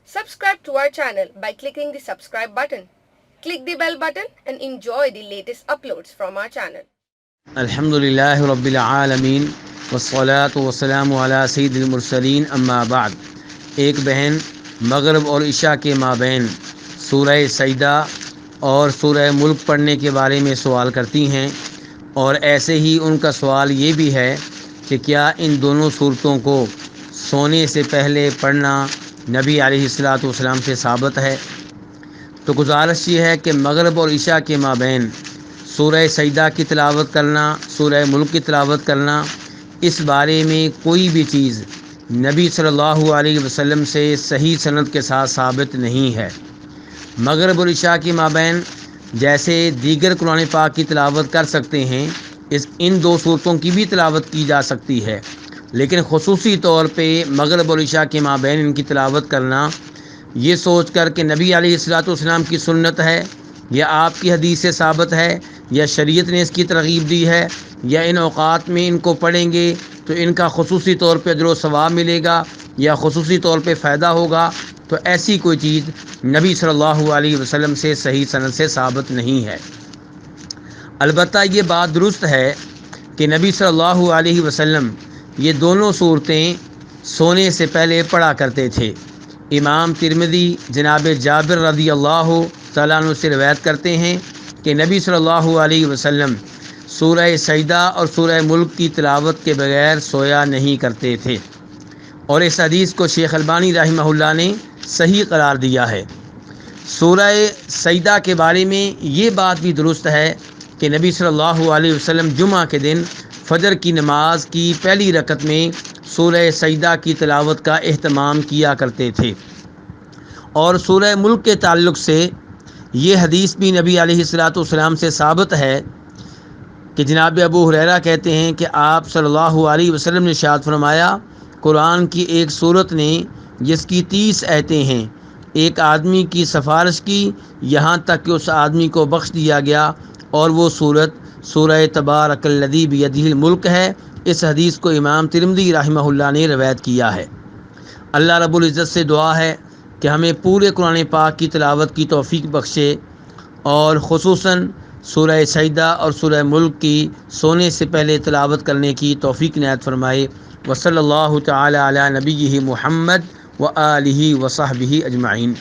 Subscribe to our channel by clicking the subscribe button. Click the bell button and enjoy the latest uploads from our channel. الحمدللہ رب العالمین والصلاة والسلام علی سید المرسلین اما بعد۔ ایک بہن مغرب اور عشاء کے مابین سورہ سجدہ اور سورہ ملک پڑھنے کے بارے میں سوال کرتی ہیں، اور ایسے ہی ان کا سوال یہ بھی ہے کہ کیا ان دونوں صورتوں کو سونے سے پہلے پڑھنا نبی علیہ الصلاۃ والسلام سے ثابت ہے؟ تو گزارش یہ ہے کہ مغرب اور عشاء کے مابین سورہ سجدہ کی تلاوت کرنا، سورہ ملک کی تلاوت کرنا، اس بارے میں کوئی بھی چیز نبی صلی اللہ علیہ وسلم سے صحیح سند کے ساتھ ثابت نہیں ہے۔ مغرب اور عشاء کے مابین جیسے دیگر قرآن پاک کی تلاوت کر سکتے ہیں، ان دو صورتوں کی بھی تلاوت کی جا سکتی ہے، لیکن خصوصی طور پہ مغرب اور عشاء کے مابین ان کی تلاوت کرنا یہ سوچ کر کہ نبی علیہ الصلاۃ والسلام کی سنت ہے، یا آپ کی حدیث سے ثابت ہے، یا شریعت نے اس کی ترغیب دی ہے، یا ان اوقات میں ان کو پڑھیں گے تو ان کا خصوصی طور پہ اجر و ثواب ملے گا، یا خصوصی طور پہ فائدہ ہوگا، تو ایسی کوئی چیز نبی صلی اللہ علیہ وسلم سے صحیح سند سے ثابت نہیں ہے۔ البتہ یہ بات درست ہے کہ نبی صلی اللہ علیہ وسلم یہ دونوں صورتیں سونے سے پہلے پڑھا کرتے تھے۔ امام ترمذی جناب جابر رضی اللہ تعالیٰ عنہ سے روایت کرتے ہیں کہ نبی صلی اللہ علیہ وسلم سورہ سجدہ اور سورہ ملک کی تلاوت کے بغیر سویا نہیں کرتے تھے، اور اس حدیث کو شیخ البانی رحمہ اللہ نے صحیح قرار دیا ہے۔ سورہ سجدہ کے بارے میں یہ بات بھی درست ہے کہ نبی صلی اللہ علیہ وسلم جمعہ کے دن فجر کی نماز کی پہلی رکعت میں سورہ سجدہ کی تلاوت کا اہتمام کیا کرتے تھے، اور سورہ ملک کے تعلق سے یہ حدیث بھی نبی علیہ الصلاۃ والسلام سے ثابت ہے کہ جناب ابو ہریرہ کہتے ہیں کہ آپ صلی اللہ علیہ وسلم نے ارشاد فرمایا، قرآن کی ایک سورت نے جس کی 30 آیتیں ہیں، ایک آدمی کی سفارش کی یہاں تک کہ اس آدمی کو بخش دیا گیا، اور وہ سورت سورہ تبارک الذی بیدہ الملک ہے۔ اس حدیث کو امام ترمذی رحمہ اللہ نے روایت کیا ہے۔ اللہ رب العزت سے دعا ہے کہ ہمیں پورے قرآن پاک کی تلاوت کی توفیق بخشے، اور خصوصاً سورہ سجدہ اور سورہ ملک کی سونے سے پہلے تلاوت کرنے کی توفیق عنایت فرمائے۔ وصلی اللہ تعالی علی نبیہ محمد وآلہ وصحبہ اجمعین۔